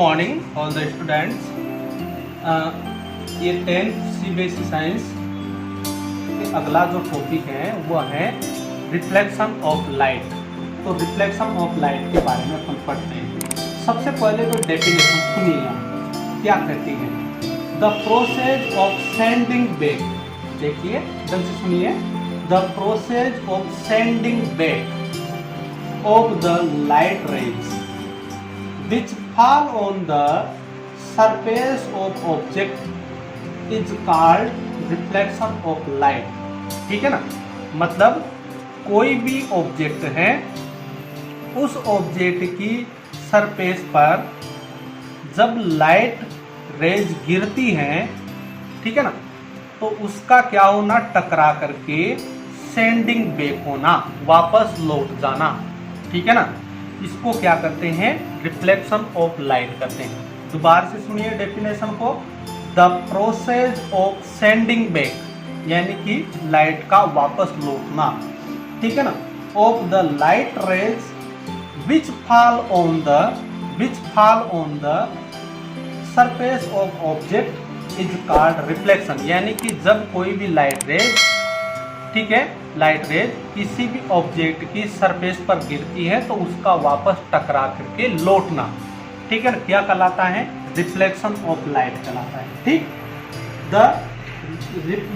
Morning all the students. ये 10th CBSE science के अगला जो टॉपिक है वो है रिफ्लेक्शन ऑफ लाइट। तो रिफ्लेक्शन ऑफ लाइट के बारे में अपन पढ़ते हैं। सबसे पहले तो डेफिनेशन सुनिए, यहाँ क्या कहती है। The process of sending back, देखिए ढंग से सुनिए। The process of sending back of the light raise which fall on the surface of object is called reflection of light। ठीक है ना, मतलब कोई भी ऑब्जेक्ट है, उस ऑब्जेक्ट की सरफेस पर जब लाइट रेज गिरती हैं, ठीक है ना, तो उसका क्या होना, टकरा करके सेंडिंग बैक होना, वापस लौट जाना। ठीक है ना, इसको क्या करते हैं, रिफ्लेक्शन ऑफ लाइट करते हैं। दोबारा से सुनिए डेफिनेशन को। The process of sending back, यानी कि लाइट का वापस लौटना, ठीक है ना, of the light rays which fall on the surface of object is called reflection. यानी कि जब कोई भी लाइट रेज, ठीक है, लाइट रेज किसी भी ऑब्जेक्ट की सरफेस पर गिरती है तो उसका वापस टकरा करके लौटना, ठीक है ना, क्या कहलाता है, रिफ्लेक्शन ऑफ लाइट कहलाता है। ठीक,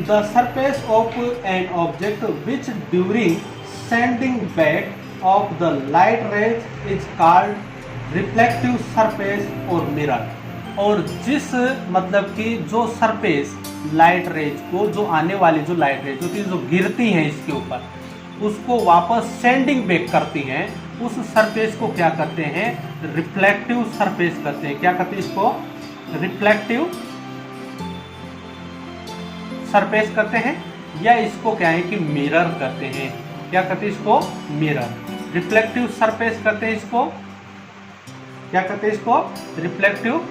the surface of an object which during sending back of the light raise is called reflective surface और मिरर। और जिस मतलब कि जो सरफेस लाइट रेज को, जो आने वाली जो लाइट रेज होती है, जो गिरती हैं इसके ऊपर, उसको वापस सेंडिंग बैक करती हैं, उस सरफेस को क्या करते हैं, रिफ्लेक्टिव सरफेस करते हैं। क्या कहते हैं इसको, रिफ्लेक्टिव सरफेस करते हैं, या इसको क्या है कि मिरर करते हैं। क्या कहते हैं इसको, मिरर। रिफ्लेक्टिव सरफेस करते हैं इसको, क्या कहते हैं इसको, रिफ्लेक्टिव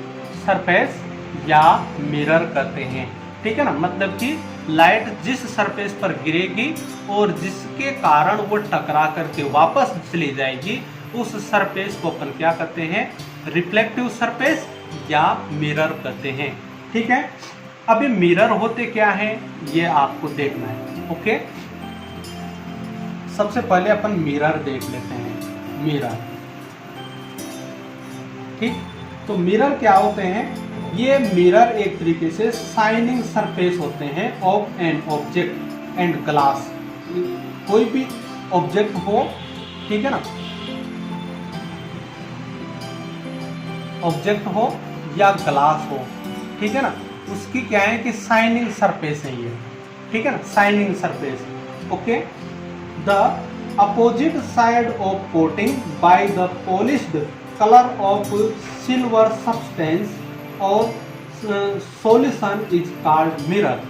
सरफेस या मिरर करते हैं। ठीक है ना, मतलब कि लाइट जिस सरफेस पर गिरेगी और जिसके कारण वो टकरा करके वापस चली जाएगी, उस सरफेस को अपन क्या करते हैं, रिफ्लेक्टिव सरफेस या मिरर करते हैं। ठीक है, अभी मिरर होते क्या है ये आपको देखना है। ओके, सबसे पहले अपन मिरर देख लेते हैं। मिरर, ठीक, तो मिरर क्या होते हैं, ये मिरर एक तरीके से शाइनिंग सरफेस होते हैं of an object and glass. कोई भी ऑब्जेक्ट हो, ठीक है ना, ऑब्जेक्ट हो या ग्लास हो, ठीक है ना, उसकी क्या है कि शाइनिंग सरफेस है ये, ठीक है ना, shining surface. Okay, the opposite side of coating by the polished colour of silver substance और सॉल्यूशन इज कॉल्ड मिरर।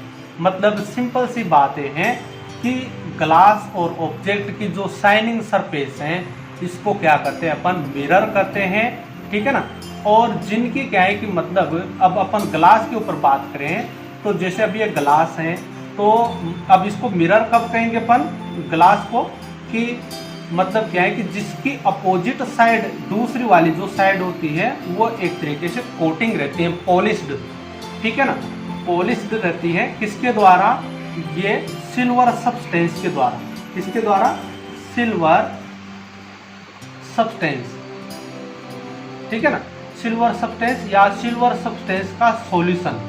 मतलब सिंपल सी बातें हैं कि ग्लास और ऑब्जेक्ट की जो शाइनिंग सरफेस हैं, इसको क्या करते हैं अपन, मिरर करते हैं। ठीक है ना, और जिनकी क्या है कि मतलब अब अपन ग्लास के ऊपर बात करें तो जैसे अभी ये ग्लास है, तो अब इसको मिरर कब कहेंगे अपन, ग्लास को, कि मतलब क्या है कि जिसकी अपोजिट साइड, दूसरी वाली जो साइड होती है वो एक तरीके से कोटिंग रहती है, पॉलिश्ड, ठीक है ना, पॉलिश्ड रहती है। किसके द्वारा, ये सिल्वर सब्सटेंस के द्वारा। किसके द्वारा, सिल्वर सब्सटेंस, ठीक है ना, सिल्वर सब्सटेंस या सिल्वर सब्सटेंस का सॉल्यूशन,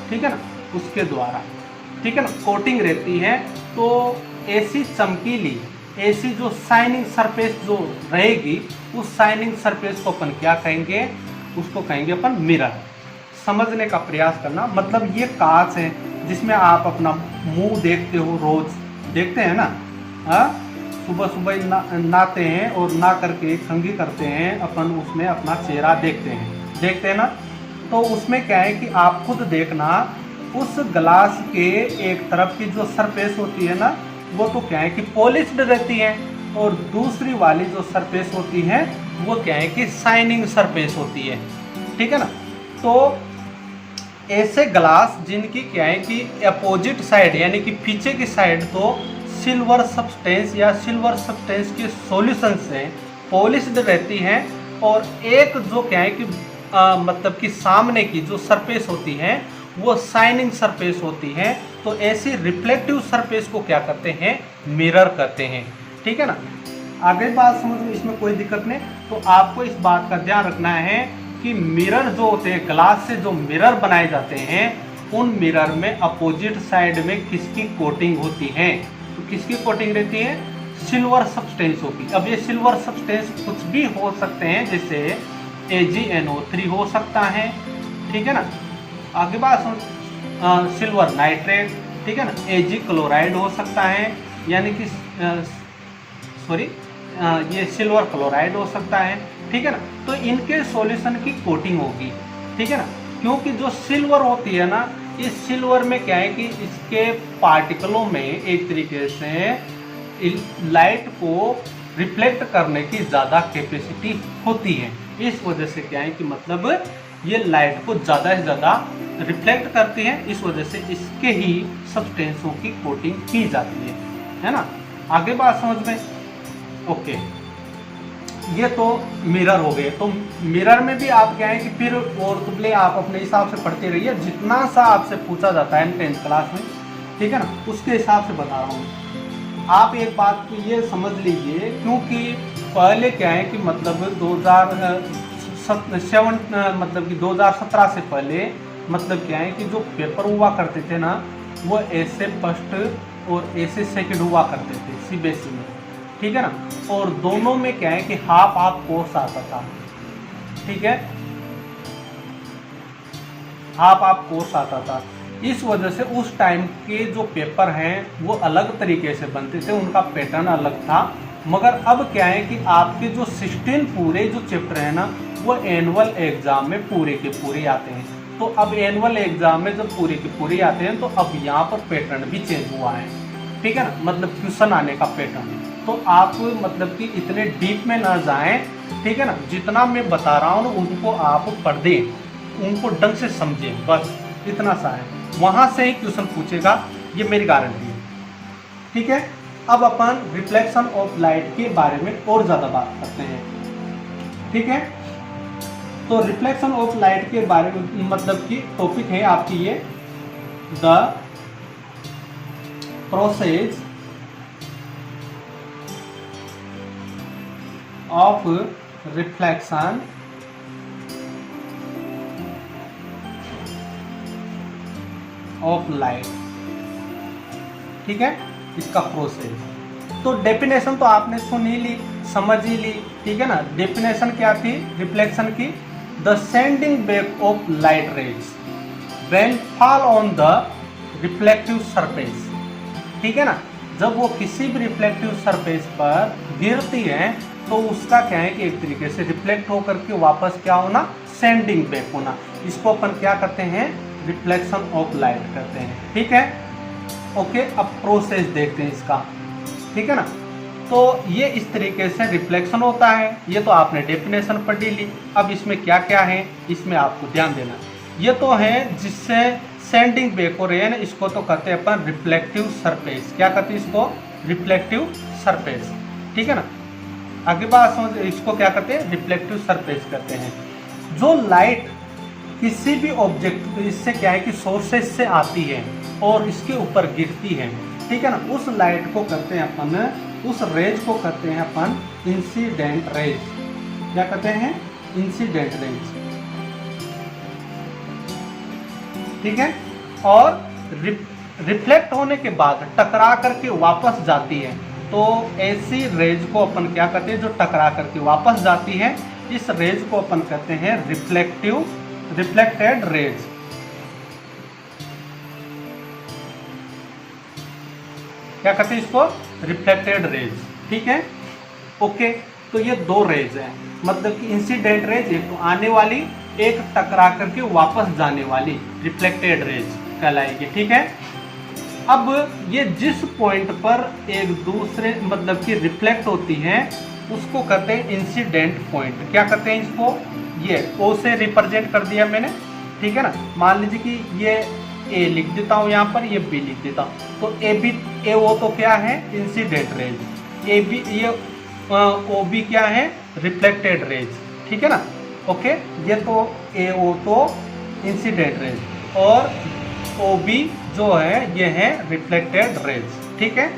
ठीक है ना, उसके द्वारा, ठीक है ना, कोटिंग रहती है। तो ऐसी चमकीली, ऐसी जो शाइनिंग सरफेस जो रहेगी, उस शाइनिंग सरफेस को अपन क्या कहेंगे, उसको कहेंगे अपन मिरर। समझने का प्रयास करना, मतलब ये कांच है जिसमें आप अपना मुंह देखते हो, रोज देखते हैं ना, सुबह सुबह नहाते हैं और नहा करके कंघी करते हैं अपन, उसमें अपना चेहरा देखते हैं ना, तो उसमें क्या है कि आप खुद देखना, उस ग्लास के एक तरफ की जो सरफेस होती है ना, वो तो क्या है कि पॉलिश्ड रहती है, और दूसरी वाली जो सरफेस होती है वो क्या है कि शाइनिंग सरफेस होती है। ठीक है ना, तो ऐसे ग्लास जिनकी क्या है कि अपोजिट साइड, यानी कि पीछे की साइड तो सिल्वर सब्सटेंस या सिल्वर सब्सटेंस के सॉल्यूशन से पॉलिश्ड रहती हैं, और एक जो क्या है कि मतलब कि सामने की जो सरफेस होती है वो शाइनिंग सरफेस होती है, तो ऐसी रिफ्लेक्टिव सरफेस को क्या करते हैं, मिरर कहते हैं। ठीक है ना, आगे बात समझ में, इसमें कोई दिक्कत नहीं। तो आपको इस बात का ध्यान रखना है कि मिरर जो होते हैं, ग्लास से जो मिरर बनाए जाते हैं, उन मिरर में अपोजिट साइड में किसकी कोटिंग होती है, तो किसकी कोटिंग रहती है, सिल्वर सब्सटेंस होगी। अब ये सिल्वर सब्सटेंस कुछ भी हो सकते हैं, जैसे AgNO3 हो सकता है, ठीक है ना। आगे बात सुन, सिल्वर नाइट्रेट, ठीक है ना, Ag क्लोराइड हो सकता है, यानी कि सॉरी ये सिल्वर क्लोराइड हो सकता है, ठीक है ना। तो इनके सॉल्यूशन की कोटिंग होगी, ठीक है ना, क्योंकि जो सिल्वर होती है ना, इस सिल्वर में क्या है कि इसके पार्टिकलों में एक तरीके से लाइट को रिफ्लेक्ट करने की ज़्यादा कैपेसिटी होती है। इस वजह से क्या है कि मतलब ये लाइट को ज़्यादा से ज़्यादा रिफ्लेक्ट करती है, इस वजह से इसके ही सब्सटेंसों की कोटिंग की जाती है ना। आगे बात समझ में, ओके, ये तो मिरर हो गए। तो मिरर में भी आप क्या है कि फिर और तुबले आप अपने हिसाब से पढ़ते रहिए, जितना सा आपसे पूछा जाता है 10th क्लास में, ठीक है ना, उसके हिसाब से बता रहा हूँ। आप एक बात को ये समझ लीजिए, क्योंकि पहले क्या है कि मतलब 2017 से पहले मतलब क्या है कि जो पेपर हुआ करते थे ना, वो ऐसे फर्स्ट और ऐसे सेकंड हुआ करते थे CBSE में, ठीक है ना। और दोनों में क्या है कि हाफ कोर्स आता था, ठीक है, हाफ कोर्स आता था। इस वजह से उस टाइम के जो पेपर हैं वो अलग तरीके से बनते थे, उनका पैटर्न अलग था। मगर अब क्या है कि आपके जो 16 पूरे जो चैप्टर है ना, वो एनुअल एग्जाम में पूरे के पूरे आते हैं। तो अब एनुअल एग्जाम में जब पूरे के पूरे आते हैं, तो अब यहाँ पर पैटर्न भी चेंज हुआ है, ठीक है ना, मतलब क्वेश्चन आने का पैटर्न। तो आप मतलब कि इतने डीप में ना जाएं, ठीक है ना, जितना मैं बता रहा हूँ उनको आप पढ़ दें, उनको ढंग से समझें, बस इतना सा है। वहाँ से ही क्वेश्चन पूछेगा, ये मेरी गारंटी है, ठीक है। अब अपन रिफ्लेक्शन ऑफ लाइट के बारे में और ज़्यादा बात करते हैं, ठीक है। तो रिफ्लेक्शन ऑफ लाइट के बारे में मतलब कि टॉपिक है आपकी ये, the process of reflection of light, ठीक है, इसका प्रोसेस। तो डेफिनेशन तो आपने सुन ही ली, समझ ही ली, ठीक है ना। डेफिनेशन क्या थी रिफ्लेक्शन की, the sending back of light rays when fall on the reflective surface, ठीक है ना। जब वो किसी भी रिफ्लेक्टिव सरफेस पर गिरती है, तो उसका क्या है कि एक तरीके से रिफ्लेक्ट होकर के वापस क्या होना, सेंडिंग बैक होना। इसको अपन क्या करते हैं, रिफ्लेक्शन ऑफ लाइट करते हैं, ठीक है, ओके। अब प्रोसेस देखते हैं इसका, ठीक है ना। तो ये इस तरीके से रिफ्लेक्शन होता है, ये तो आपने डेफिनेशन पढ़ ली। अब इसमें क्या क्या है, इसमें आपको ध्यान देना। ये तो है जिससे सेंडिंग बैक हो रही है ना, इसको तो कहते हैं अपन रिफ्लेक्टिव सरफेस। क्या कहते हैं इसको, रिफ्लेक्टिव सरफेस, ठीक है ना। आगे बात समझ, इसको क्या कहते हैं, रिफ्लेक्टिव सरफेस कहते हैं। जो लाइट किसी भी ऑब्जेक्ट, इससे क्या है कि सोर्सेज से आती है और इसके ऊपर गिरती है, ठीक है ना, उस लाइट को कहते हैं अपन, उस रेज को कहते हैं अपन इंसिडेंट रेज। क्या कहते हैं, इंसिडेंट रेज, ठीक है। और रिफ्लेक्ट होने के बाद टकरा करके वापस जाती है, तो ऐसी रेज को अपन क्या कहते हैं, जो टकरा करके वापस जाती है, इस रेज को अपन कहते हैं रिफ्लेक्टेड रेज। क्या कहते हैं इसको, रिफ्लेक्टेड रेज, ठीक है, ओके। तो ये दो रेज हैं, मतलब कि इंसिडेंट रेज एक तो आने वाली, एक टकरा करके वापस जाने वाली, रिफ्लेक्टेड रेज कहलाएगी, ठीक है। अब ये जिस पॉइंट पर एक दूसरे मतलब कि रिफ्लेक्ट होती हैं, उसको कहते हैं इंसिडेंट पॉइंट। क्या कहते हैं इसको, ये ओ से रिप्रेजेंट कर दिया मैंने, ठीक है ना। मान लीजिए कि ये ए लिख देता हूँ यहाँ पर, ये बी लिख देता हूँ, तो ए ओ तो क्या है, इंसिडेंट रेज, ए बी, ये ओ बी क्या है, रिफ्लेक्टेड रेज, ठीक है ना, ओके, ये तो AO तो इंसिडेंट रेज और OB जो है ये है रिफ्लेक्टेड रेज। ठीक है,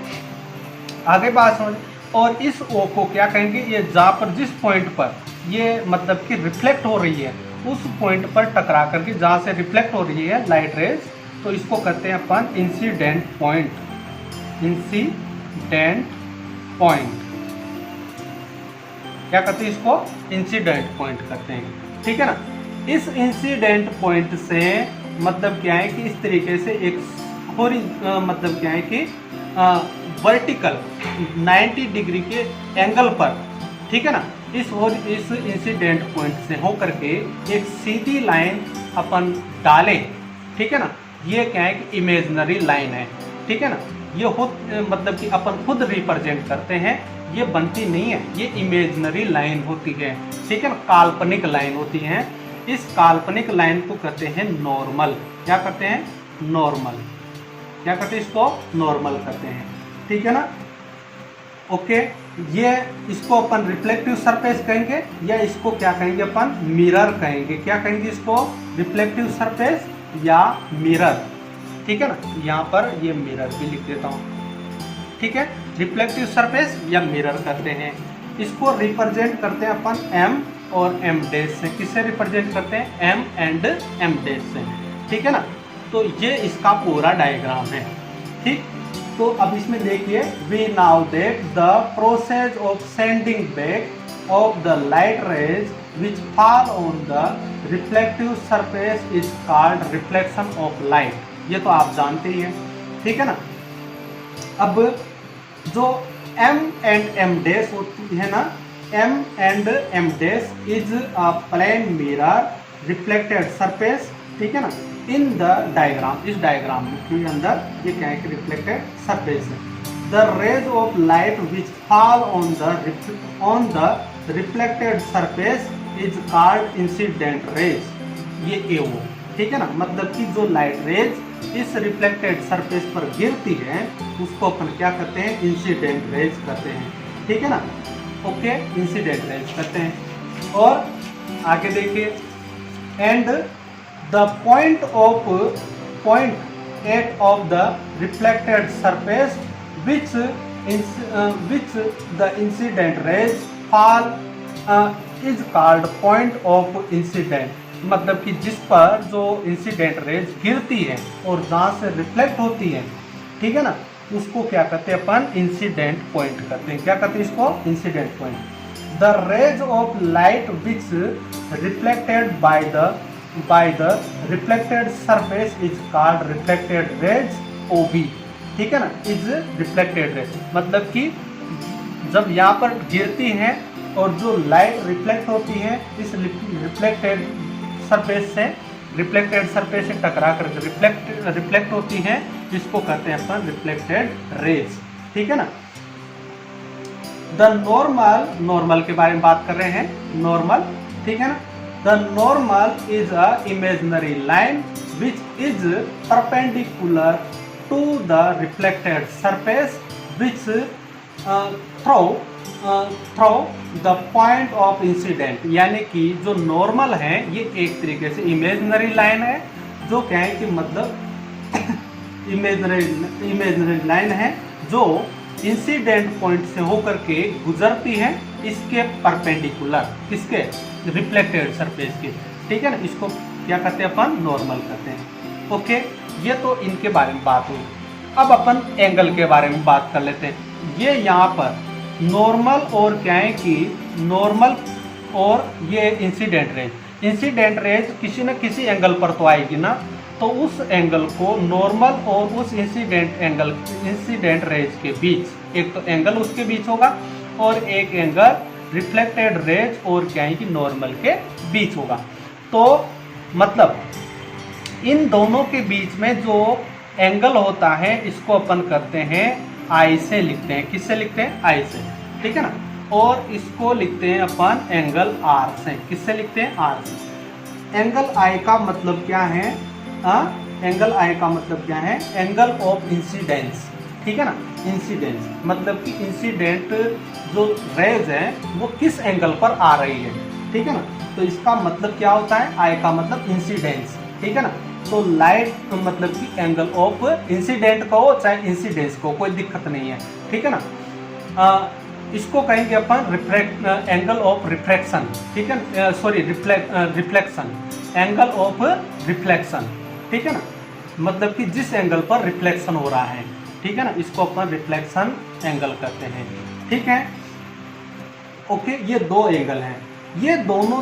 आगे बात समझ। और इस O को क्या कहेंगे, ये जहाँ पर जिस पॉइंट पर ये मतलब कि रिफ्लेक्ट हो रही है उस पॉइंट पर टकरा करके जहाँ से रिफ्लेक्ट हो रही है लाइट रेज, तो इसको कहते हैं अपन इंसिडेंट पॉइंट। इंसिडेंट पॉइंट क्या कहते हैं, इसको इंसिडेंट पॉइंट कहते हैं। ठीक है ना, इस इंसिडेंट पॉइंट से मतलब क्या है कि इस तरीके से एक मतलब क्या है कि वर्टिकल 90 डिग्री के एंगल पर, ठीक है ना, इस इंसिडेंट पॉइंट से होकर के एक सीधी लाइन अपन डालें। ठीक है ना, ये क्या है कि इमेजिनरी लाइन है। ठीक है ना, ये मतलब कि अपन खुद रिप्रेजेंट करते हैं, ये बनती नहीं है, ये इमेजिनरी लाइन होती है। ठीक है ना, काल्पनिक लाइन होती है। इस काल्पनिक लाइन को कहते हैं नॉर्मल। क्या कहते हैं, नॉर्मल। क्या कहते हैं, इसको नॉर्मल कहते हैं। ठीक है ना, ओके, ये इसको अपन रिफ्लेक्टिव सरफेस कहेंगे या इसको क्या कहेंगे अपन, मिरर कहेंगे। क्या कहेंगे इसको, रिफ्लेक्टिव सरफेस या मिरर। ठीक है ना, यहाँ पर ये मिरर भी लिख देता हूँ। ठीक है, रिफ्लेक्टिव सरफेस या मिरर कहते हैं। इसको रिप्रेजेंट करते हैं अपन M और M डैश से। किससे रिप्रेजेंट करते हैं, M एंड M डैश से। ठीक है ना, तो ये इसका पूरा डायग्राम है। ठीक, तो अब इसमें देखिए, we now that the process of sending back of the light rays which fall on the reflective surface is called reflection of light. ये तो आप जानते ही हैं। ठीक है ना, अब जो M एंड M डैश होती है ना, M and M dash is a plane mirror reflected surface. ठीक है ना, इन द डायग्राम, इस डायग्राम के अंदर ये क्या है कि रिफ्लेक्टेड सरफेस है। The rays of light which fall on the reflected surface is called incident rays. ये AO। ठीक है ना, मतलब कि जो लाइट रेज इस रिफ्लेक्टेड सरफेस पर गिरती है उसको अपन क्या कहते हैं, इंसिडेंट रेज कहते हैं। ठीक है ना, ओके, इंसिडेंट रेज कहते हैं। और आगे देखिए, and the point at of the reflected surface which the incident rays fall is called point of incident। मतलब कि जिस पर जो इंसिडेंट रेज गिरती है और जहाँ से रिफ्लेक्ट होती है, ठीक है ना, उसको क्या कहते हैं अपन, इंसिडेंट पॉइंट कहते हैं। क्या कहते हैं इसको, incident point. The rays of light which reflected by the reflected surface is called reflected rays OB। ठीक है ना, इज रिफ्लेक्टेड रेज, मतलब कि जब यहाँ पर गिरती है और जो लाइट रिफ्लेक्ट होती है इस रिफ्लेक्टेड सरफेस से टकरा कर रिफ्लेक्ट होती है, इसको कहते हैं अपन रिफ्लेक्टेड रेज। ठीक है ना, द नॉर्मल के बारे में बात कर रहे हैं, नॉर्मल। ठीक है ना, the normal is a imaginary line which is perpendicular to the reflected surface which through the point of incident। यानी कि जो नॉर्मल है ये एक तरीके से इमेजिनरी लाइन है, जो क्या है कि मतलब इमेजिनरी लाइन है जो इंसिडेंट पॉइंट से होकर के गुजरती है इसके परपेंडिकुलर, किसके, रिफ्लेक्टेड सरफेस के। ठीक है ना, इसको क्या कहते हैं अपन, नॉर्मल कहते हैं। ओके, ये तो इनके बारे में बात हुई। अब अपन एंगल के बारे में बात कर लेते हैं। ये यहाँ पर नॉर्मल और क्या है कि नॉर्मल और ये इंसिडेंट रेज किसी न किसी एंगल पर तो आएगी ना, तो उस एंगल को नॉर्मल और उस इंसिडेंट रेज के बीच, एक तो एंगल उसके बीच होगा और एक एंगल रिफ्लेक्टेड रेज और क्या है कि नॉर्मल के बीच होगा। तो मतलब इन दोनों के बीच में जो एंगल होता है इसको अपन करते हैं I से लिखते हैं। किससे लिखते हैं, I से। ठीक है ना, और इसको लिखते हैं अपन एंगल R से। किससे लिखते हैं, R से। एंगल I का मतलब क्या है, एंगल I का मतलब क्या है, एंगल ऑफ इंसिडेंस। ठीक है ना, इंसिडेंस मतलब कि इंसिडेंट जो रेज है वो किस एंगल पर आ रही है। ठीक है ना। तो इसका मतलब क्या होता है, आई का मतलब इंसिडेंस, ठीक है ना। तो लाइट मतलब कि एंगल ऑफ इंसिडेंट को चाहे इंसिडेंस को, कोई दिक्कत नहीं है, ठीक है ना। इसको कहेंगे अपन रिफ्लेक्ट एंगल ऑफ रिफ्लेक्शन, ठीक है, sorry reflection, angle of reflection, ठीक है ना। मतलब कि जिस एंगल पर रिफ्लेक्शन हो रहा है, ठीक है ना, इसको अपन रिफ्लेक्शन एंगल कहते हैं, ठीक है। ओके, ये दो एंगल हैं, ये दोनों,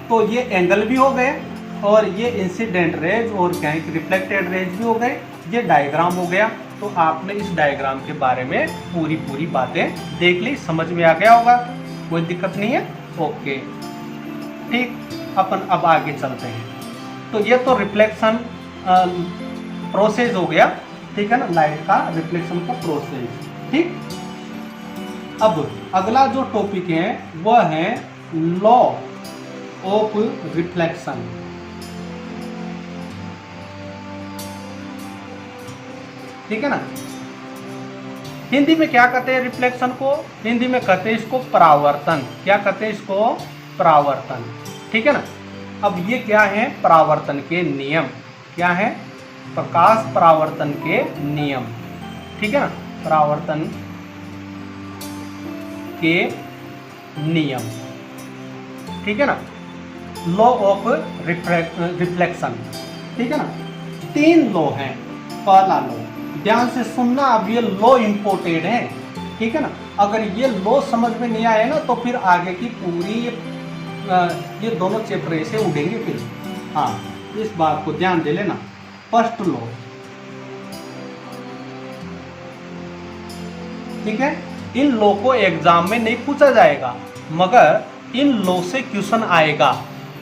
तो ये एंगल भी हो गए और ये इंसिडेंट रेज और क्या है कि रिफ्लेक्टेड रेज भी हो गए। ये डायग्राम हो गया। तो आपने इस डायग्राम के बारे में पूरी बातें देख ली, समझ में आ गया होगा, कोई दिक्कत नहीं है। ओके, ठीक, अपन अब आगे चलते हैं। तो ये तो रिफ्लेक्शन प्रोसेस हो गया, ठीक है ना, लाइट का रिफ्लेक्शन का प्रोसेस, ठीक। अब अगला जो टॉपिक है वह है लॉ ऑफ रिफ्लेक्शन। ठीक है ना। हिंदी में क्या कहते हैं रिफ्लेक्शन को, हिंदी में कहते हैं इसको परावर्तन। क्या कहते हैं इसको, परावर्तन, ठीक है ना। अब ये क्या है, परावर्तन के नियम, क्या है, प्रकाश परावर्तन के नियम, ठीक है ना, परावर्तन के नियम, ठीक है ना, लॉ ऑफ रिफ्लेक्शन, ठीक है ना। 3 लॉ हैं। पहला लॉ, ध्यान से सुनना, अब ये लॉ इंपोर्टेड है, ठीक है ना। अगर ये लॉ समझ में नहीं आए ना तो फिर आगे की पूरी ये दोनों चैप्टर ऐसे उड़ेंगे फिर। हाँ, इस बात को ध्यान दे लेना। फर्स्ट लॉ, ठीक है, इन लॉ को एग्जाम में नहीं पूछा जाएगा, मगर इन लॉ से क्वेश्चन आएगा।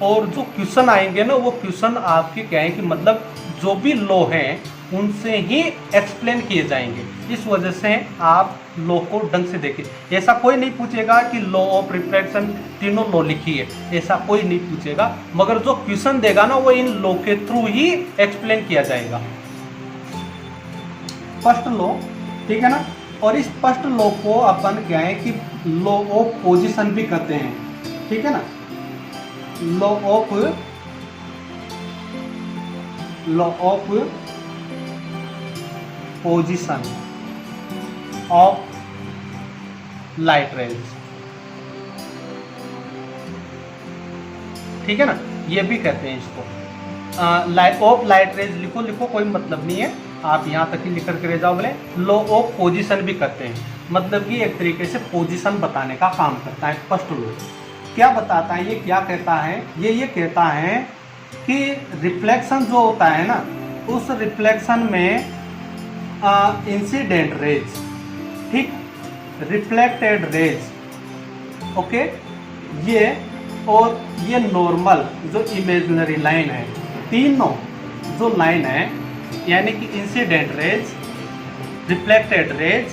और जो क्वेश्चन आएंगे ना, वो क्वेश्चन आपके क्या है कि मतलब जो भी लॉ हैं उनसे ही एक्सप्लेन किए जाएंगे। इस वजह से आप लॉ को ढंग से देखिए। ऐसा कोई नहीं पूछेगा कि लॉ ऑफ रिफ्लेक्शन तीनों लॉ लिखिए, ऐसा कोई नहीं पूछेगा, मगर जो क्वेश्चन देगा ना वो इन लॉ के थ्रू ही एक्सप्लेन किया जाएगा। फर्स्ट लॉ, ठीक है ना। और इस फर्स्ट लॉ को अपन क्या है कि लॉ ऑफ पोजीशन भी कहते हैं, ठीक है ना। Law of position of light rays, ठीक है ना, ये भी कहते हैं इसको। लाइट ऑफ लाइट रेज लिखो, कोई मतलब नहीं है, आप यहाँ तक ही लिख करके रह जाओ। बोले लॉ ऑफ पोजीशन भी कहते हैं, मतलब कि एक तरीके से पोजीशन बताने का काम करता है। फर्स्ट लॉ क्या बताता है, ये क्या कहता है, ये कहता है कि रिफ्लेक्शन जो होता है ना, उस रिफ्लेक्शन में इंसिडेंट रेज, ठीक, रिफ्लेक्टेड रेज, ओके, ये और ये नॉर्मल जो इमेजिनरी लाइन है, तीनों जो लाइन है, यानी कि इंसिडेंट रेज, रिफ्लेक्टेड रेज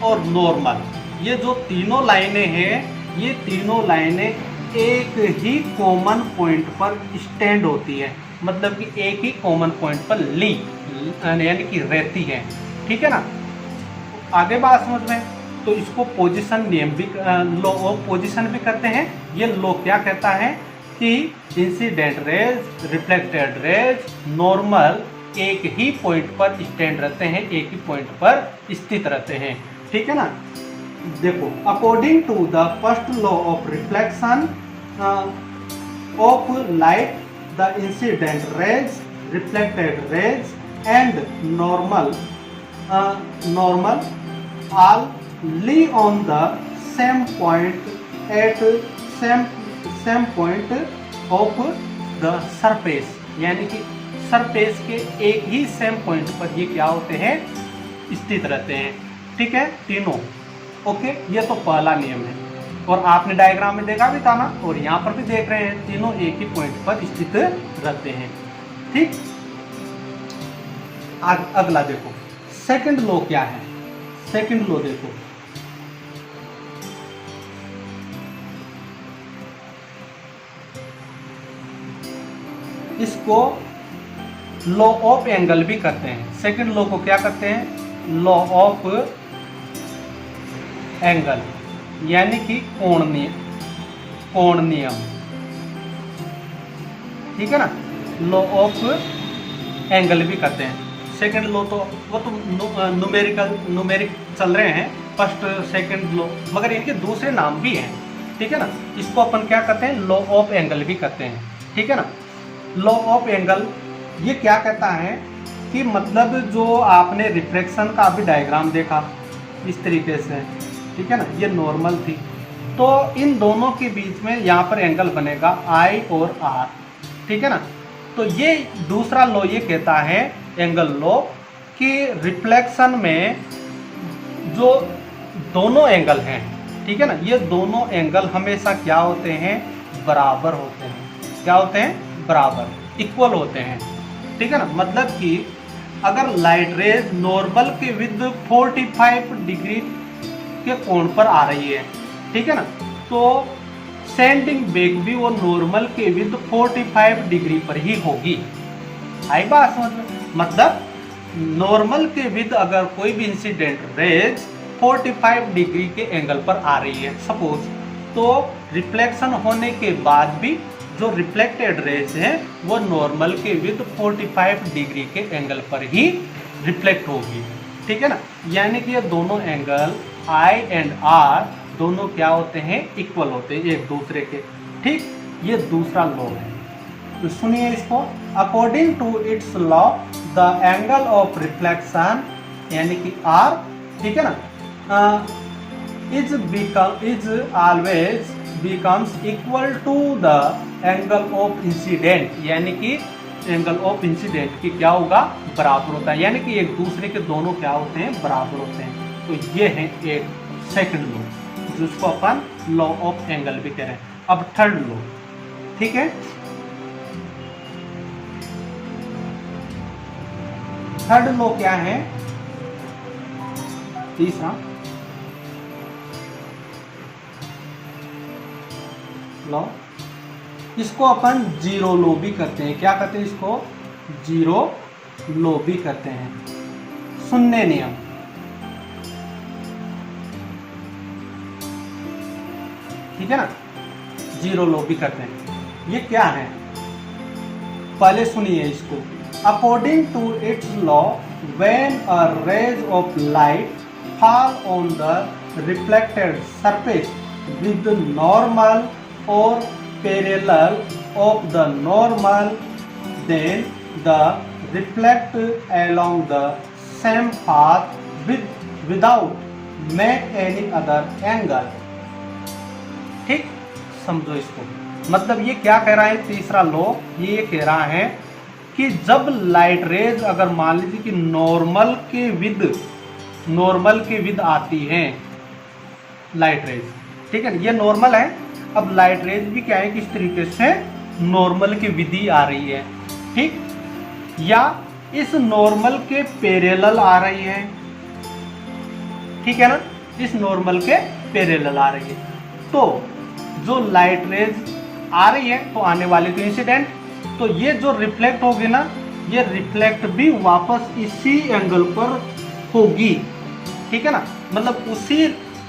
और नॉर्मल, ये जो तीनों लाइनें हैं, ये तीनों लाइनें एक ही कॉमन पॉइंट पर स्टैंड होती है, मतलब कि एक ही कॉमन पॉइंट पर ली यानी कि रहती है, ठीक है ना। आगे बात समझ में। तो इसको पोजीशन नियम भी, लॉ ऑफ पोजीशन भी कहते हैं। ये लॉ क्या कहता है कि incident rays, reflected raise, normal एक ही पॉइंट पर स्टैंड रहते हैं, एक ही पॉइंट पर स्थित रहते हैं, ठीक है ना। देखो, according to the first law of reflection of light, the incident rays, reflected rays and normal all lie on the same point at same point of the surface, यानी कि सरफेस के एक ही सेम पॉइंट पर ये क्या होते हैं, स्थित रहते हैं, ठीक है, तीनों। ओके, ये तो पहला नियम है और आपने डायग्राम में देखा भी था ना, और यहाँ पर भी देख रहे हैं, तीनों एक ही पॉइंट पर स्थित रहते हैं, ठीक। अगला देखो, सेकंड लॉ क्या है। सेकंड लॉ देखो, इसको लॉ ऑफ एंगल भी कहते हैं। सेकंड लॉ को क्या कहते हैं, लॉ ऑफ एंगल, यानी कि कोण नियम, कोण नियम, ठीक है ना, लॉ ऑफ एंगल भी कहते हैं। सेकंड लॉ तो वो तो न्यूमेरिक चल रहे हैं, फर्स्ट सेकंड लॉ, मगर इनके दूसरे नाम भी हैं, ठीक है ना। इसको अपन क्या कहते हैं, लॉ ऑफ एंगल भी कहते हैं, ठीक है ना। लॉ ऑफ एंगल ये क्या कहता है कि मतलब जो आपने रिफ्रैक्शन का अभी डायग्राम देखा इस तरीके से, ठीक है ना, ये नॉर्मल थी, तो इन दोनों के बीच में यहाँ पर एंगल बनेगा आई और आर, ठीक है ना। तो ये दूसरा लॉ ये कहता है एंगल लॉ कि रिफ्लेक्शन में जो दोनों एंगल हैं, ठीक है ना, ये दोनों एंगल हमेशा क्या होते हैं, बराबर होते हैं। क्या होते हैं, बराबर, इक्वल होते हैं, ठीक है ना। मतलब कि अगर लाइट रेज नॉर्मल के विद 45 डिग्री के कोण पर आ रही है, ठीक है ना, तो सेंडिंग बैक भी वो नॉर्मल के विद 45 डिग्री पर ही होगी। आई बात समझ में, मतलब नॉर्मल के विद अगर कोई भी इंसिडेंट रेज 45 डिग्री के एंगल पर आ रही है सपोज, तो रिफ्लेक्शन होने के बाद भी जो रिफ्लेक्टेड रेज है वो नॉर्मल के विद 45 डिग्री के एंगल पर ही रिफ्लेक्ट होगी, ठीक है ना। यानी कि ये दोनों एंगल आई एंड आर दोनों क्या होते हैं, इक्वल होते हैं एक दूसरे के, ठीक। ये दूसरा लॉ है, तो सुनिए इसको। According to its law the angle of reflection यानी कि आर, ठीक है ना, is always becomes equal to the angle of incident, यानी कि एंगल ऑफ इंसिडेंट की क्या होगा, बराबर होता है, यानी कि एक दूसरे के दोनों क्या होते हैं, बराबर होते हैं। तो ये है एक सेकंड लॉ जिसको अपन लॉ ऑफ एंगल भी कह रहे हैं। अब थर्ड लॉ, ठीक है, थर्ड लॉ क्या है, तीसरा लॉ, इसको अपन जीरो लॉ भी करते हैं। क्या कहते हैं इसको, जीरो लॉ भी कहते हैं, शून्य नियम, ठीक है ना, जीरो लॉ भी करते हैं। ये क्या है, पहले सुनिए इसको। According to its law when a rays of light fall on the reflected surface with normal or parallel of the normal, then the reflect along the same path without make any other angle, ठीक। समझो इसको, मतलब ये क्या कह रहा है, तीसरा लॉ ये कह रहा है कि जब लाइट रेज अगर मान लीजिए कि नॉर्मल के विद आती हैं लाइट रेज, ठीक है, ये नॉर्मल है। अब लाइट रेज भी क्या है कि इस तरीके से नॉर्मल की विधि आ रही है, ठीक, या इस नॉर्मल के पैरेलल आ रही है, ठीक है ना, इस नॉर्मल के पैरेलल आ रही है। तो जो लाइट रेज आ रही है तो आने वाली तो इंसिडेंट, तो ये जो रिफ्लेक्ट होगी ना, ये रिफ्लेक्ट भी वापस इसी एंगल पर होगी, ठीक है ना, मतलब उसी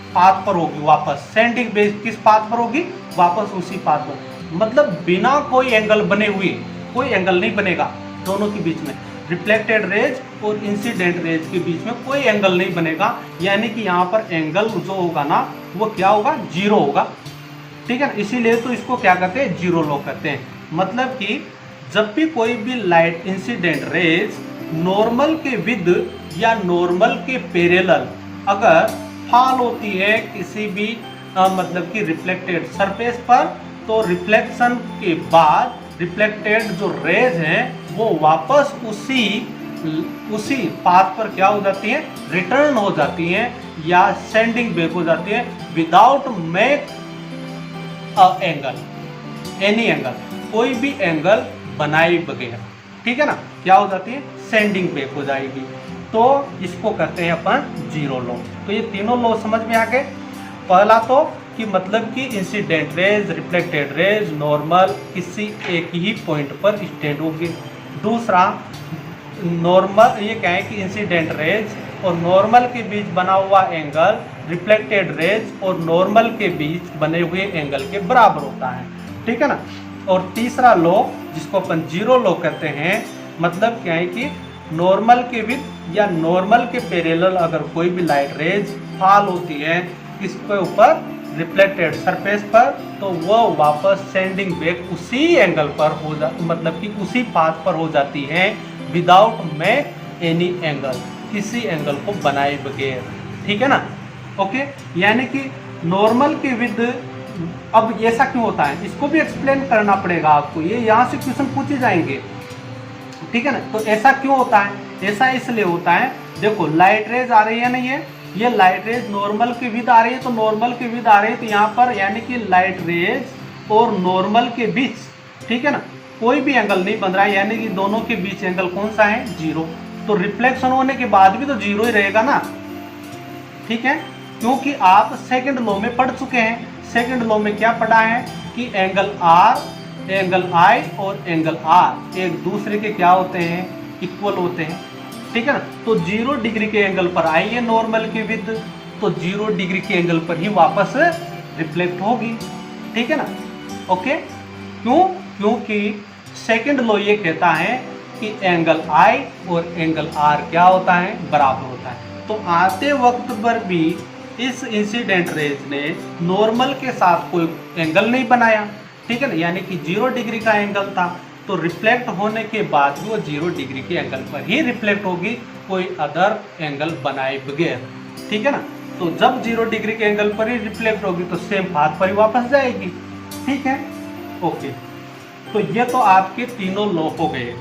पाथ पर होगी, वापस सेंडिंग बेस किस पाथ पर होगी, वापस उसी पाथ पर, मतलब बिना कोई एंगल बने हुए कोई एंगल नहीं बनेगा दोनों के बीच में, रिफ्लेक्टेड रेज और इंसिडेंट रेज के बीच में कोई एंगल नहीं बनेगा। यानी कि यहाँ पर एंगल जो होगा ना वो क्या होगा, जीरो होगा, ठीक है ना। इसीलिए तो इसको क्या कहते हैं, जीरो लॉ कहते हैं। मतलब कि जब भी कोई भी लाइट इंसिडेंट रेज नॉर्मल के विद या नॉर्मल के पैरेलल अगर फॉल होती है किसी भी मतलब कि रिफ्लेक्टेड सरफेस पर, तो रिफ्लेक्शन के बाद रिफ्लेक्टेड जो रेज हैं वो वापस उसी पाथ पर क्या हो जाती है, रिटर्न हो जाती हैं या सेंडिंग बैक हो जाती है without make a angle, any angle, कोई भी एंगल बनाए बगैर, ठीक है ना, क्या हो जाती है, सेंडिंग बैक हो जाएगी। तो इसको कहते हैं अपन जीरो लॉ। तो ये तीनों लॉ समझ में आ गए। पहला तो कि मतलब कि incident rays, reflected raise, normal किसी एक ही पॉइंट पर स्टैंड होंगे। दूसरा नॉर्मल, ये क्या है कि इंसिडेंट रेज और नॉर्मल के बीच बना हुआ एंगल रिफ्लेक्टेड रेज और नॉर्मल के बीच बने हुए एंगल के बराबर होता है, ठीक है ना। और तीसरा लॉ जिसको अपन जीरो लॉ कहते हैं, मतलब क्या है कि नॉर्मल के विद या नॉर्मल के पैरेलल अगर कोई भी लाइट रेज फॉल होती है इसके ऊपर रिफ्लेक्टेड सरफेस पर, तो वो वापस सेंडिंग बैक उसी एंगल पर हो जा, मतलब कि उसी पाथ पर हो जाती है विदाउट मेक एनी एंगल, किसी एंगल को बनाए बगैर, ठीक है ना। ओके, यानी कि नॉर्मल के विद, अब ऐसा क्यों होता है इसको भी एक्सप्लेन करना पड़ेगा आपको, ये यहाँ से क्वेश्चन पूछे जाएंगे, ठीक है ना। तो ऐसा क्यों होता है, ऐसा इसलिए होता है, देखो लाइट रेज आ रही है ना, ये लाइट रेज नॉर्मल के विद आ रही है, तो नॉर्मल के विद आ रही है, तो यहाँ पर यानी कि लाइट रेज और नॉर्मल के बीच, ठीक है ना, कोई भी एंगल नहीं बन रहा है, यानी कि दोनों के बीच एंगल कौन सा है, जीरो। तो रिफ्लेक्शन होने के बाद भी तो जीरो ही रहेगा ना, ठीक है, क्योंकि आप सेकंड लॉ में पढ़ चुके हैं। सेकंड लॉ में क्या पढ़ा है कि एंगल आर, एंगल आई और एंगल आर एक दूसरे के क्या होते हैं, इक्वल होते हैं, ठीक है ना। तो 0 डिग्री के एंगल पर आई है नॉर्मल की विद, तो 0 डिग्री के एंगल पर ही वापस रिफ्लेक्ट होगी, ठीक है ना। ओके, क्यों, क्योंकि सेकंड लॉ ये कहता है कि एंगल आई और एंगल आर क्या होता है, बराबर होता है। तो आते वक्त पर भी इस इंसिडेंट रेज ने नॉर्मल के साथ कोई एंगल नहीं बनाया, ठीक है ना, यानी कि 0 डिग्री का एंगल था, तो रिफ्लेक्ट होने के बाद भी वो 0 डिग्री के एंगल पर ही रिफ्लेक्ट होगी, कोई अदर एंगल बनाए बगैर, ठीक है ना। तो जब 0 डिग्री के एंगल पर ही रिफ्लेक्ट होगी तो सेम पाथ पर ही वापस जाएगी, ठीक है। ओके, तो ये तो आपके तीनों लॉ हो गए,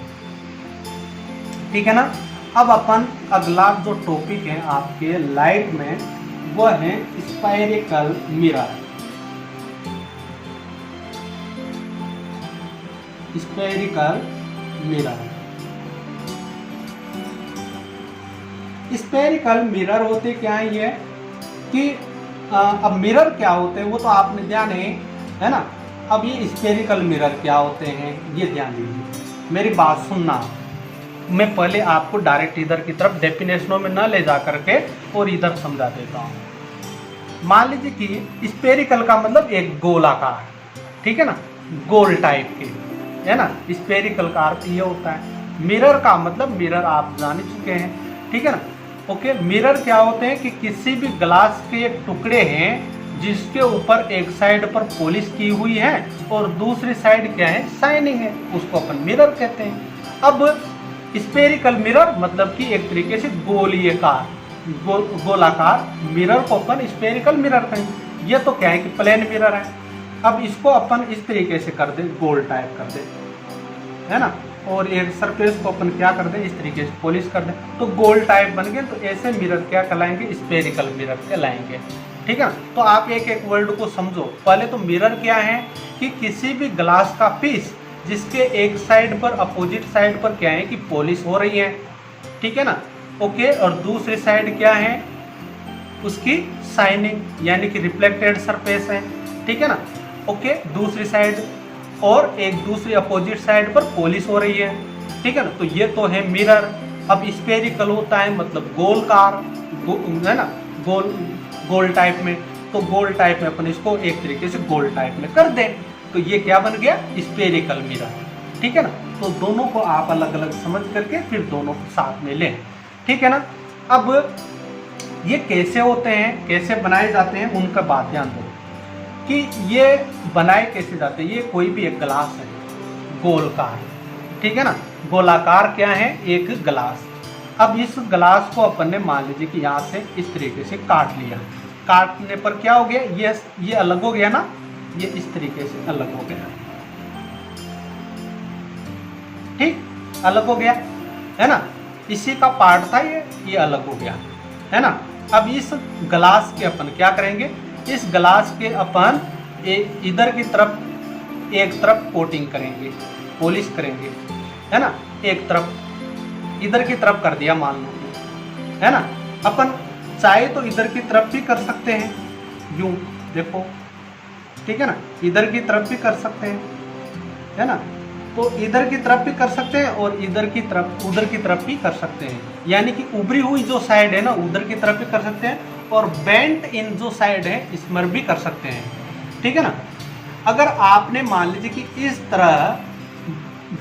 ठीक है ना। अब अपन अगला जो टॉपिक है आपके लाइट में वो है spherical mirror. Spherical mirror, spherical mirror होते क्या है ये कि अब मिरर क्या होते हैं वो तो आपने ध्यान है ना। अब ये स्फेरिकल मिरर क्या होते हैं ये ध्यान दीजिए, मेरी बात सुनना। मैं पहले आपको डायरेक्ट इधर की तरफ डेफिनेशनों में न ले जा करके और इधर समझा देता हूँ। मान लीजिए कि स्फेरिकल का मतलब एक गोलाकार, ठीक है ना, गोल टाइप के, है ना। स्फेरिकल का अर्थ ये होता है। मिरर का मतलब मिरर आप जान चुके हैं, ठीक है ना। ओके, मिरर क्या होते हैं कि किसी भी ग्लास के टुकड़े हैं जिसके ऊपर एक साइड पर पॉलिश की हुई है और दूसरी साइड क्या है, शाइनिंग है, उसको अपन मिरर कहते हैं। अब स्फेरिकल मिरर मतलब कि एक तरीके से गोलीयकार, गोलाकार मिरर को अपन स्फेरिकल मिरर कहें। ये तो क्या है कि प्लेन मिरर है। अब इसको अपन इस तरीके से कर दें, गोल टाइप कर दें, है ना, और एक सरफेस को अपन क्या कर दें, इस तरीके से पॉलिश कर दें, तो गोल टाइप बन गए। तो ऐसे मिरर क्या कहलाएंगे, स्फेरिकल मिरर कहलाएंगे, ठीक है ना। तो आप एक एक वर्ड को समझो। पहले तो मिरर क्या है कि किसी भी ग्लास का पीस जिसके एक साइड पर, अपोजिट साइड पर क्या है कि पॉलिश हो रही है, ठीक है ना। ओके, और दूसरी साइड क्या है, उसकी शाइनिंग यानी कि रिफ्लेक्टेड सरफेस है, ठीक है ना। ओके, दूसरी साइड और एक दूसरी अपोजिट साइड पर पॉलिश हो रही है, ठीक है ना। तो ये तो है मिरर। अब स्फेरिकल होता है मतलब गोलकार, है ना, गोल टाइप में। तो गोल टाइप में अपन इसको एक तरीके से गोल टाइप में कर दें, तो ये क्या बन गया, स्फेरिकल मिरर, ठीक है ना। तो दोनों को आप अलग अलग समझ करके फिर दोनों को साथ में लें, ठीक है ना। अब ये कैसे होते हैं, कैसे बनाए जाते हैं, उनका बात ध्यान दो कि ये बनाए कैसे जाते हैं। ये कोई भी एक ग्लास है गोलकार, ठीक है ना, गोलाकार क्या है, एक ग्लास। अब इस ग्लास को अपन ने मान लीजिए कि यहाँ से इस तरीके से काट लिया, काटने पर क्या हो गया, ये अलग हो गया ना, ये इस तरीके से अलग हो गया, ठीक, अलग हो गया, है ना। इसी का पार्ट था ये अलग हो गया, है ना। अब इस ग्लास के अपन क्या करेंगे, इस ग्लास के अपन इधर की तरफ एक तरफ कोटिंग करेंगे, पॉलिश करेंगे, है ना। एक तरफ इधर की तरफ कर दिया मान लो, है ना। अपन चाहे तो इधर की तरफ भी कर सकते हैं, यूं देखो, ठीक है ना, इधर की तरफ भी कर सकते हैं, है ना। तो इधर की तरफ भी कर सकते हैं और इधर की तरफ, उधर की तरफ भी कर सकते हैं। यानी कि उभरी हुई जो साइड है ना उधर की तरफ भी कर सकते हैं, और बेंट इन जो साइड है इसमें भी कर सकते हैं, ठीक है ना। अगर आपने मान लीजिए कि इस तरह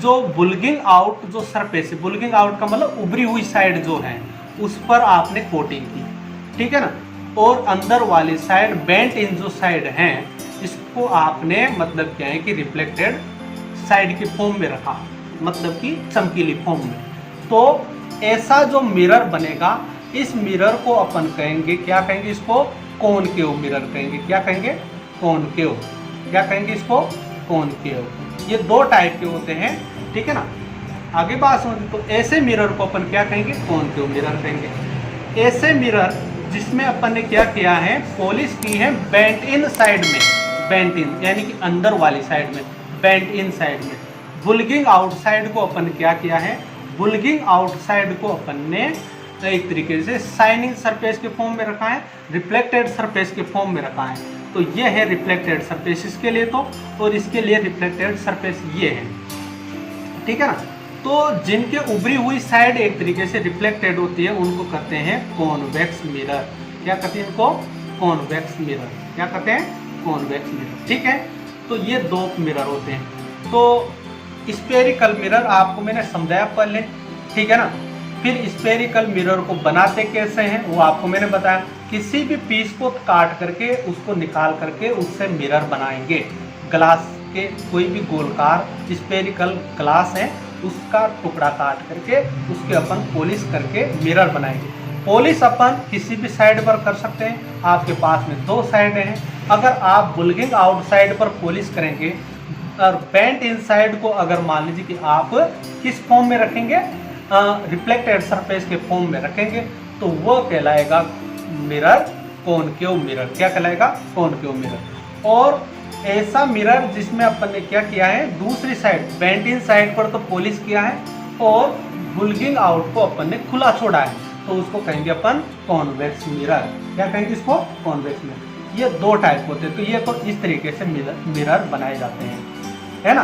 जो बुल्गिंग आउट जो सरफेस है, बुल्गिंग आउट का मतलब उभरी हुई साइड जो है उस पर आपने कोटिंग की, ठीक है ना, और अंदर वाली साइड बेंट इन जो साइड है इसको आपने मतलब क्या है कि रिफ्लेक्टेड साइड की फॉर्म में रखा, मतलब कि चमकीली फॉर्म में। तो ऐसा जो मिरर बनेगा, इस मिरर को अपन कहेंगे, क्या कहेंगे इसको, कॉनकेव मिरर कहेंगे। क्या कहेंगे, कॉनकेव। क्या कहेंगे इसको, कॉनकेव। ये दो टाइप के होते हैं, ठीक है ना। आगे बात समझ, तो ऐसे मिरर को अपन क्या कहेंगे, कॉनकेव मिरर कहेंगे। ऐसे मिरर जिसमें अपन ने क्या किया है, पॉलिश की है बेंट इन साइड में, बेंट इन यानी कि अंदर वाली साइड में, बेंट इन साइड में। बुल्गिंग आउटसाइड को अपन क्या किया है, बुल्गिंग आउटसाइड को अपन ने एक तरीके से शाइनिंग सरफेस के फॉर्म में रखा है, रिफ्लेक्टेड सरफेस के फॉर्म में रखा है। तो ये है रिफ्लेक्टेड सरफेस इसके लिए तो, और इसके लिए रिफ्लेक्टेड सरफेस ये है, ठीक है ना। तो जिनके उभरी हुई साइड एक तरीके से रिफ्लेक्टेड होती है उनको कहते हैं कॉन्वेक्स मिरर। क्या कहते हैं इनको, कॉन्वेक्स मिरर। क्या कहते हैं, कॉन्वेक्स मिरर, ठीक है। तो ये दो मिरर होते हैं। तो स्फेरिकल मिरर आपको मैंने समझाया पहले, ठीक है ना। फिर स्फेरिकल मिरर को बनाते कैसे हैं वो आपको मैंने बताया। किसी भी पीस को काट करके उसको निकाल करके उससे मिरर बनाएंगे। ग्लास के कोई भी गोलकार स्फेरिकल ग्लास है उसका टुकड़ा काट करके उसके अपन पॉलिश करके मिरर बनाएंगे। पॉलिश अपन किसी भी साइड पर कर सकते हैं, आपके पास में दो साइड हैं। अगर आप बुल्गिंग आउटसाइड पर पॉलिश करेंगे और बेंट इनसाइड को अगर मान लीजिए कि आप किस फॉर्म में रखेंगे, रिफ्लेक्टेड सरफेस के फॉर्म में रखेंगे, तो वो कहलाएगा मिरर कॉनकेव मिरर। क्या कहलाएगा, कॉनकेव मिरर। और ऐसा मिरर जिसमें अपन ने क्या किया है, दूसरी साइड बेंट इन साइड पर तो पॉलिश किया है और बुल्गिंग आउट को अपन ने खुला छोड़ा है, तो उसको कहेंगे अपन कॉन्वेक्स मिरर। क्या कहेंगे इसको, कॉन्वेक्स मिरर। ये दो टाइप होते हैं। तो ये तो इस तरीके से मिरर बनाए जाते हैं, है ना।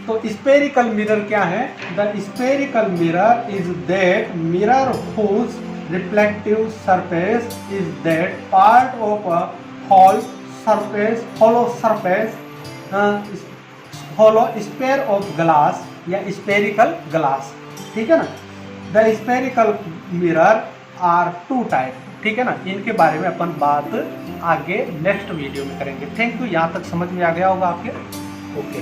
तो स्फेरिकल मिरर क्या है, the spherical mirror is that mirror whose reflective surface is that part of a hollow surface hollow sphere of glass या स्फेरिकल ग्लास, ठीक है ना। The spherical mirror are two type, ठीक है ना। इनके बारे में अपन बात आगे नेक्स्ट वीडियो में करेंगे। Thank you. यहाँ तक समझ में आ गया होगा आपके, ओके।